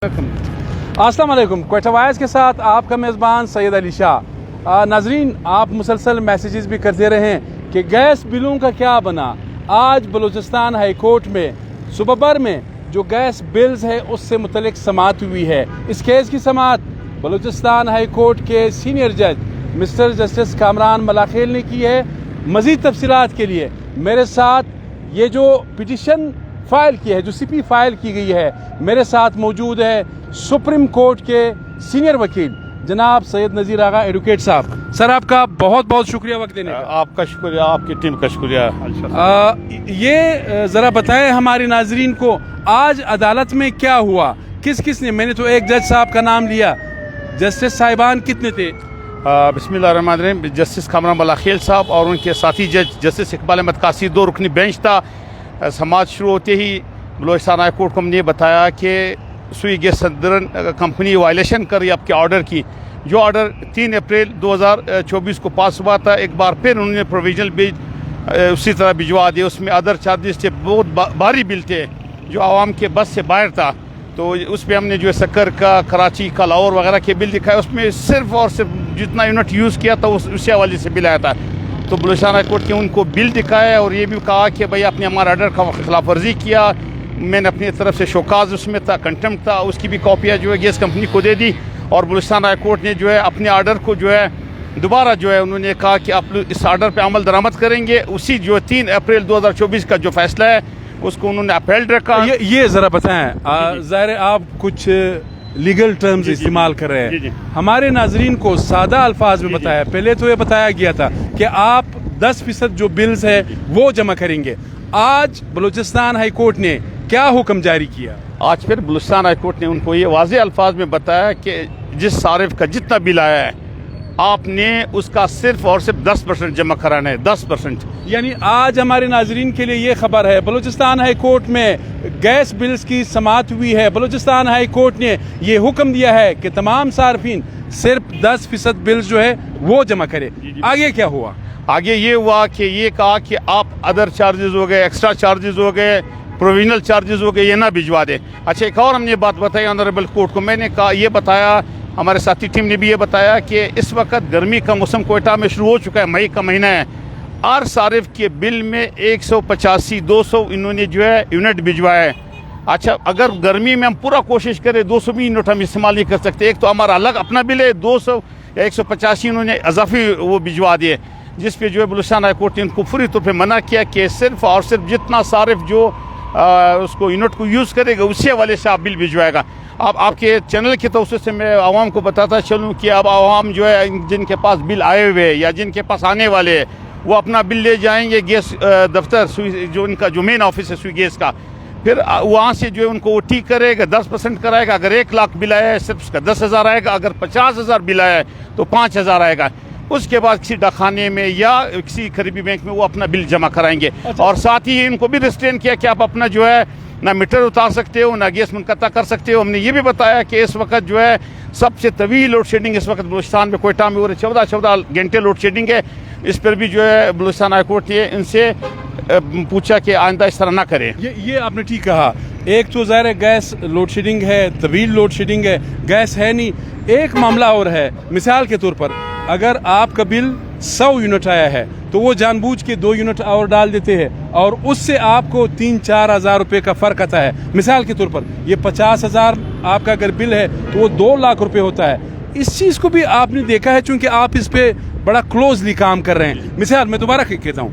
अस्सलाम वालेकुम। क्वेटा वाइज के साथ आपका मेज़बान सैयद अली शाह। नाजरीन, आप मुसलसल मैसेजेस भी करते रहे हैं कि गैस बिलों का क्या बना। आज बलूचिस्तान हाई कोर्ट में सुबह भर में जो गैस बिल्स है उससे मुतलिक समाअत हुई है। इस केस की समाअत बलूचिस्तान हाई कोर्ट के सीनियर जज मिस्टर जस्टिस कामरान मलाखेल ने की है। मज़ीद तफसीलात के लिए मेरे साथ ये जो पिटिशन फाइल की है, जो सीपी फाइल की गई है, मेरे साथ मौजूद है सुप्रीम कोर्ट के सीनियर वकील जनाब सैयद नज़ीर आगा एडवोकेट साहब। सर, आपका बहुत बहुत शुक्रिया वक्त देने का। आपका शुक्रिया, आपकी टीम का शुक्रिया। ये ज़रा बताएं हमारे नाजरीन को आज अदालत में क्या हुआ, किस किस ने, मैंने तो एक जज साहब का नाम लिया, जस्टिस साहिबान कितने थे? बिस्मिल्लाहिर्रहमानिर्रहीम। जस्टिस कामरान मलाखेल साहब और उनके साथी जज जस्टिस इकबाल अहमद कासी, 2 रुकनी बेंच था। समाज शुरू होते ही बलूचिस्तान हाई कोर्ट को हमने बताया कि सुई गैस सदरन कंपनी वायलेशन कर रही है आपके ऑर्डर की। जो ऑर्डर 3 अप्रैल 2024 को पास हुआ था, एक बार फिर उन्होंने प्रोविजनल बिल उसी तरह भिजवा दिए। उसमें अदर चार्जेस थे, बहुत भारी बिल थे जो आवाम के बस से बाहर था। तो उस पर हमने जो है शक्कर का, कराची का, लाहौर वगैरह के बिल दिखाए। उसमें सिर्फ और सिर्फ जितना यूनिट यूज़ किया था उसी हवाले से बिल आया था। तो बलूचिस्तान हाई कोर्ट ने उनको बिल दिखाया और ये भी कहा कि भाई आपने हमारा ऑर्डर का खिलाफ वर्जी किया। मैंने अपनी तरफ से शोकाज उसमें था, कंटेम्प्ट था, उसकी भी कॉपियाँ जो है गैस कंपनी को दे दी। और बलूचिस्तान हाई कोर्ट ने जो है अपने ऑर्डर को जो है दोबारा जो है उन्होंने कहा कि आप इस ऑर्डर पे अमल दरामद करेंगे। उसी जो 3 अप्रैल 2024 का जो फैसला है उसको उन्होंने अपहेल्ड रखा। ये ज़रा बताएं, ज़ाहिर आप कुछ लीगल टर्म्स इस्तेमाल कर रहे हैं, हमारे नाजरीन को सादा अल्फाज में बताया। पहले तो ये बताया गया था कि आप 10% जो बिल्स है वो जमा करेंगे। आज बलूचिस्तान हाई कोर्ट ने क्या हुक्म जारी किया? आज फिर बलूचिस्तान हाई कोर्ट ने उनको ये वाज़े अल्फाज में बताया कि जिस सारिफ का जितना बिल आया है आपने उसका सिर्फ और सिर्फ 10% जमा कराना है। 10%। यानी आज हमारे नाजरीन के लिए ये खबर है, बलूचिस्तान हाई कोर्ट में गैस बिल्स की समाअत हुई है। बलूचिस्तान हाई कोर्ट ने ये हुक्म दिया है कि तमाम सार्फिन सिर्फ 10% बिल्स जो है वो जमा करे। आगे क्या हुआ? आगे ये हुआ कि ये कहा कि आप अदर चार्जेस हो गए, एक्स्ट्रा चार्जेस हो गए, प्रोविजनल चार्जेस हो गए, ये ना भिजवा दे। अच्छा, एक और हमने बात बताई ऑनरेबल कोर्ट को। मैंने कहा, ये बताया, हमारे साथी टीम ने भी ये बताया कि इस वक्त गर्मी का मौसम कोयटा में शुरू हो चुका है, मई का महीना है। हर सारिफ के बिल में 185-200 इन्होंने जो है यूनिट भिजवाया है। अच्छा, अगर गर्मी में हम पूरा कोशिश करें 200 भी यूनिट हम इस्तेमाल नहीं कर सकते। एक तो हमारा अलग अपना बिल है, 200 या 185 इन्होंने अजाफी वो भिजवा दिए, जिस पे जो है बलूचिस्तान हाई कोर्ट ने उनको पूरी तौर पे मना किया कि सिर्फ और सिर्फ जितना सारिफ जो उसको यूनिट को यूज़ करेगा उसी हवाले से आप बिल भिजवाएगा। अब आपके चैनल के तौर से मैं आवाम को बताता चलूँ कि अब आवाम जो है जिनके पास बिल आए हुए या जिनके पास आने वाले हैं वो अपना बिल ले जाएंगे गैस दफ्तर, जो इनका जो मेन ऑफिस है सुई गैस का। फिर वहाँ से जो है उनको वो ठीक करेगा, 10% कराएगा। अगर 1 लाख बिल आया है सिर्फ उसका 10,000 आएगा। अगर 50,000 बिल आया है तो 5,000 आएगा। उसके बाद किसी डाकखाने में या किसी करीबी बैंक में वो अपना बिल जमा कराएंगे। और साथ ही इनको भी रिस्ट्रेन किया कि आप अपना जो है ना मीटर उतार सकते हो, ना गैस मुनक़ता कर सकते हो। हमने ये भी बताया कि इस वक्त जो है सबसे तवील लोड शेडिंग इस वक्त बलूचिस्तान में कोयटा में हो रही है, 14 घंटे लोड शेडिंग है। इस पर भी जो है बलूचिस्तान हाई कोर्ट ने इनसे पूछा कि आइंदा इस तरह ना करें। ये आपने ठीक कहा। एक तो ज़ाहिर है गैस लोड शेडिंग है, तवील लोड शेडिंग है, गैस है नहीं। एक मामला और है, मिसाल के तौर पर अगर आपका बिल 100 यूनिट आया है तो वो जानबूझ के 2 यूनिट और डाल देते हैं और उससे आपको 3-4 हज़ार रुपये का फ़र्क आता है। मिसाल के तौर पर ये 50,000 आपका अगर बिल है तो वो 2 लाख रुपये होता है। इस चीज़ को भी आपने देखा है, चूँकि आप इस पर बड़ा क्लोजली काम कर रहे हैं। मिसाल मैं दोबारा कहता हूँ,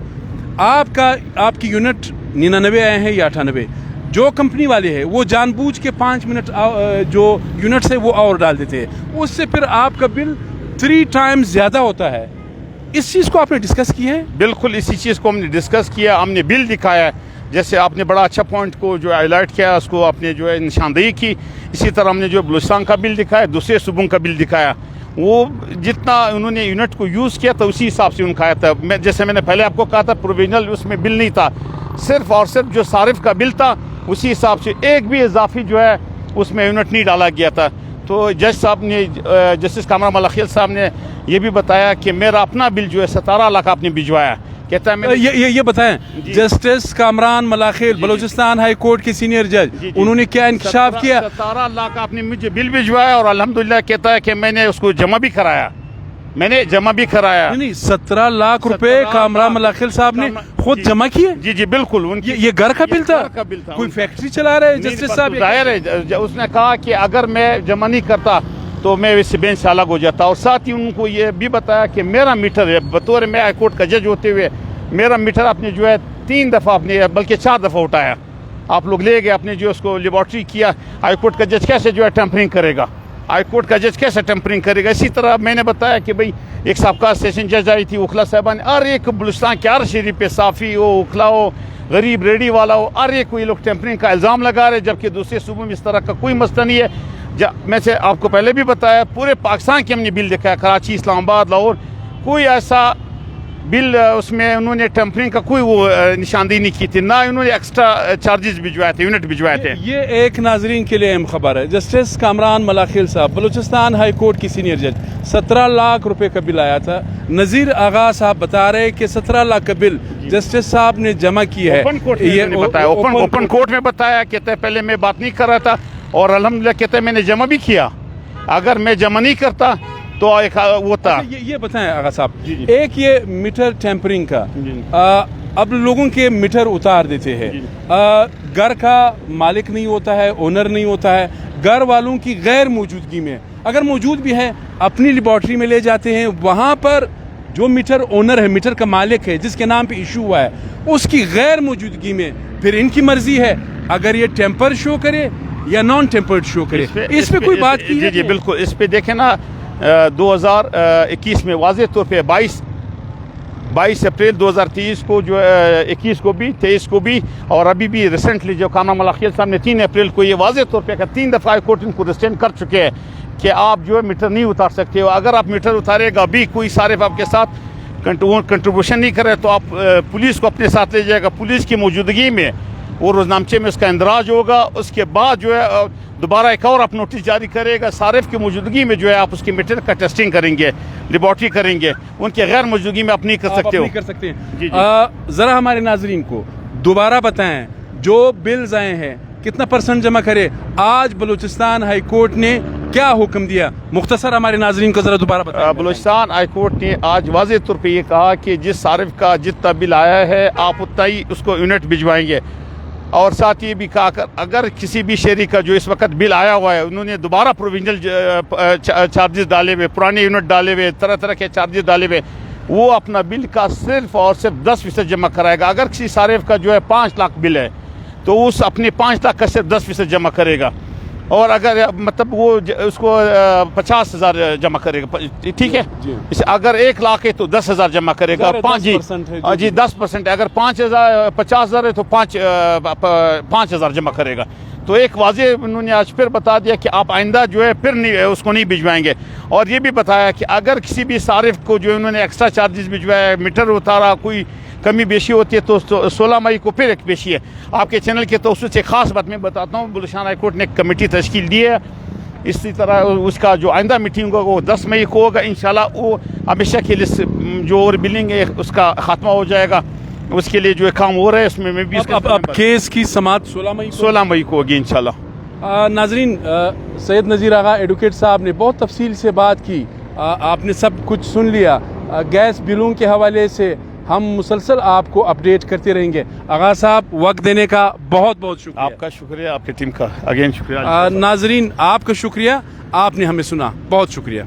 आपकी यूनिट 99 आए हैं या 98, जो कंपनी वाले हैं वो जानबूझ के 5 मिनट जो यूनिट्स है वो और डाल देते हैं, उससे फिर आपका बिल 3 टाइम्स ज़्यादा होता है। इस चीज़ को आपने डिस्कस किया है? बिल्कुल, इसी चीज़ को हमने डिस्कस किया, हमने बिल दिखाया। जैसे आपने बड़ा अच्छा पॉइंट को जो हाईलाइट किया, उसको आपने जो है निशानदेही की। इसी तरह हमने जो बलूचिस्तान का बिल दिखाया, दूसरे सूबों का बिल दिखाया। वो जितना उन्होंने यूनिट को यूज़ किया था उसी हिसाब से उनका आया था। जैसे मैंने पहले आपको कहा था, प्रोविजनल उसमें बिल नहीं था, सिर्फ और सिर्फ जो सारिफ का बिल था उसी हिसाब से एक भी इजाफी जो है उसमें यूनिट नहीं डाला गया था। तो जज साहब ने, जस्टिस कामरान मलाखेल साहब ने ये भी बताया कि मेरा अपना बिल जो है 17 लाख आपने भिजवाया। कहता है मैंने ये बताएं, justice Kamran Malakhil Balochistan high court के सीनियर जज, उन्होंने क्या इंकशाफ किया? 17 लाख आपने मुझे बिल भिजवाया और अल्हम्दुलिल्लाह कहता है कि मैंने उसको जमा भी कराया, मैंने जमा भी कराया। नहीं, 17 लाख रुपए कामरान मलाखिल साहब ने खुद जमा किए? जी जी बिल्कुल। उनकी ये घर का बिल था? घर का बिल था। कोई फैक्ट्री चला रहे जस्टिस साहब? जाहिर है, उसने कहा कि अगर मैं जमा नहीं करता तो मैं इस बेंच से अलग हो जाता। और साथ ही उनको ये भी बताया कि मेरा मीटर है, बतौर मैं हाई कोर्ट का जज होते हुए मेरा मीटर आपने जो है 3 दफ़ा आपने बल्कि 4 दफ़ा उठाया, आप लोग ले गए, आपने जो उसको लेबॉर्ट्री किया। हाई कोर्ट का जज कैसे जो है टेम्परिंग करेगा? हाई कोर्ट का जज कैसे टेम्परिंग करेगा? इसी तरह मैंने बताया कि भाई एक साबका सेशन जज आई थी उखला साहबान, हर एक बलूचिस्तान के हर शहरी पे साफ़ी हो, उखला हो, गरीब रेडी वाला हो, हर एक कोई लोग टेम्परिंग का इल्ज़ाम लगा रहे, जबकि दूसरे सूबों में इस तरह का कोई मसला नहीं है। मैं से आपको पहले भी बताया, पूरे पाकिस्तान की हमने बिल देखा है, कराची, इस्लामाबाद, लाहौर, कोई ऐसा बिल उसमें उन्होंने टेम्परिंग का कोई वो निशानदेही नहीं की थी, ना उन्होंने एक्स्ट्रा चार्जेस भिजवाए थे, यूनिट भिजवाए थे। ये एक नाजरीन के लिए अहम खबर है। जस्टिस कामरान मलाखिल साहब बलूचिस्तान हाई कोर्ट की सीनियर जज, 17 लाख रुपए का बिल आया था। नज़ीर आगा साहब बता रहे कि 17 लाख का बिल जस्टिस साहब ने जमा किया है। ओपन कोर्ट में बताया, ओपन कोर्ट में बताया, कहते हैं पहले मैं बात नहीं कर रहा था और अल्हम्दुलिल्लाह कहते हैं मैंने जमा भी किया, अगर मैं जमा नहीं करता तो एक वो था। ये बताएं आगा साहब, एक ये मीटर टेम्परिंग का, अब लोगों के मीटर उतार देते हैं, घर का मालिक नहीं होता है, ओनर नहीं होता है, घर वालों की गैर मौजूदगी में, अगर मौजूद भी है अपनी लेबॉर्ट्री में ले जाते हैं, वहाँ पर जो मीटर ओनर है, मीटर का मालिक है, जिसके नाम पे इशू हुआ है, उसकी गैर मौजूदगी में फिर इनकी मर्जी है अगर ये टेम्पर शो करे या नॉन टेम्पर्ड शो करे। इस पे कोई बात की? जी बिल्कुल, इस पे देखें ना, 2021 में वाज़ेह तौर पे 22 अप्रैल 2023 को जो 21 को भी, 23 को भी, और अभी भी रिसेंटली जो कामरान मलाखिल साहब ने 3 अप्रैल को ये वाज़ेह तौर पे 3 दफ़ा हाई कोर्ट इनको रिस्ट्रेंट कर चुके हैं कि आप जो है मीटर नहीं उतार सकते हो। अगर आप मीटर उतारेगा भी कोई सारिफ आपके साथ कंट्रीब्यूशन नहीं करे तो आप पुलिस को अपने साथ ले जाएगा, पुलिस की मौजूदगी में वो रोजनामचे में उसका इंदराज होगा। उसके बाद जो है दोबारा एक और आप नोटिस जारी करेगा, सारिफ की मौजूदगी में जो है आप उसकी मीटर का टेस्टिंग करेंगे, लेबॉर्ट्री करेंगे, उनके गैर मौजूदगी में आप नहीं कर सकते हो। नहीं कर सकते हैं। जरा हमारे नाजरीन को दोबारा बताएं, जो बिल्स आए हैं कितना % जमा करे? आज बलूचिस्तान हाई कोर्ट ने क्या हुक्म दिया? मुख्तसर हमारे नाजरीन को जरा दोबारा बताएं। बलूचिस्तान हाई कोर्ट ने आज वाज़ेह तौर पे ये कहा कि जिस सारिफ का जितना बिल आया है आप उतना ही उसको यूनिट भिजवाएंगे, और साथ ये भी कहा अगर किसी भी शहरी का जो इस वक्त बिल आया हुआ है उन्होंने दोबारा प्रोविजनल चार्जेस डाले हुए, पुराने यूनिट डाले हुए, तरह तरह के चार्जेस डाले हुए, वो अपना बिल का सिर्फ और सिर्फ 10% जमा कराएगा। अगर किसी सारिफ का जो है 5 लाख बिल है तो उस अपने 5 लाख का सिर्फ 10% जमा करेगा, और अगर मतलब वो उसको 50,000 जमा करेगा, ठीक है। अगर 1 लाख है तो 10,000 जमा करेगा। 10%। अगर 50,000 है तो 5,000 जमा करेगा। तो एक वाज़ेह उन्होंने आज फिर बता दिया कि आप आइंदा जो है फिर नहीं उसको नहीं भिजवाएंगे। और ये भी बताया कि अगर किसी भी सारिफ को जो उन्होंने एक्स्ट्रा चार्जेस भिजवाया, मीटर उतारा, कोई कमी बेशी होती है तो 16 मई को फिर एक पेशी है। आपके चैनल के तो उससे खास बात मैं बताता हूँ, बलूचिस्तान हाई कोर्ट ने एक कमेटी तश्कील दी है, इसी तरह उसका जो आइंदा मीटिंग होगा वो 10 मई को होगा इंशाल्लाह। वो हमेशा के लिए जो ओवर बिलिंग है उसका खात्मा हो जाएगा, उसके लिए जो काम हो रहा है उसमें मैं भी अब केस की समाअत 16 मई को होगी इंशाल्लाह। नाजरीन, सैयद नज़ीर आगा एडवोकेट साहब ने बहुत तफसील से बात की, आपने सब कुछ सुन लिया। गैस बिलों के हवाले से हम मुसलसल आपको अपडेट करते रहेंगे। आगा साहब, वक्त देने का बहुत बहुत शुक्रिया। आपका शुक्रिया, आपकी टीम का अगेन शुक्रिया। नाजरीन, आपका शुक्रिया, आपने हमें सुना, बहुत शुक्रिया।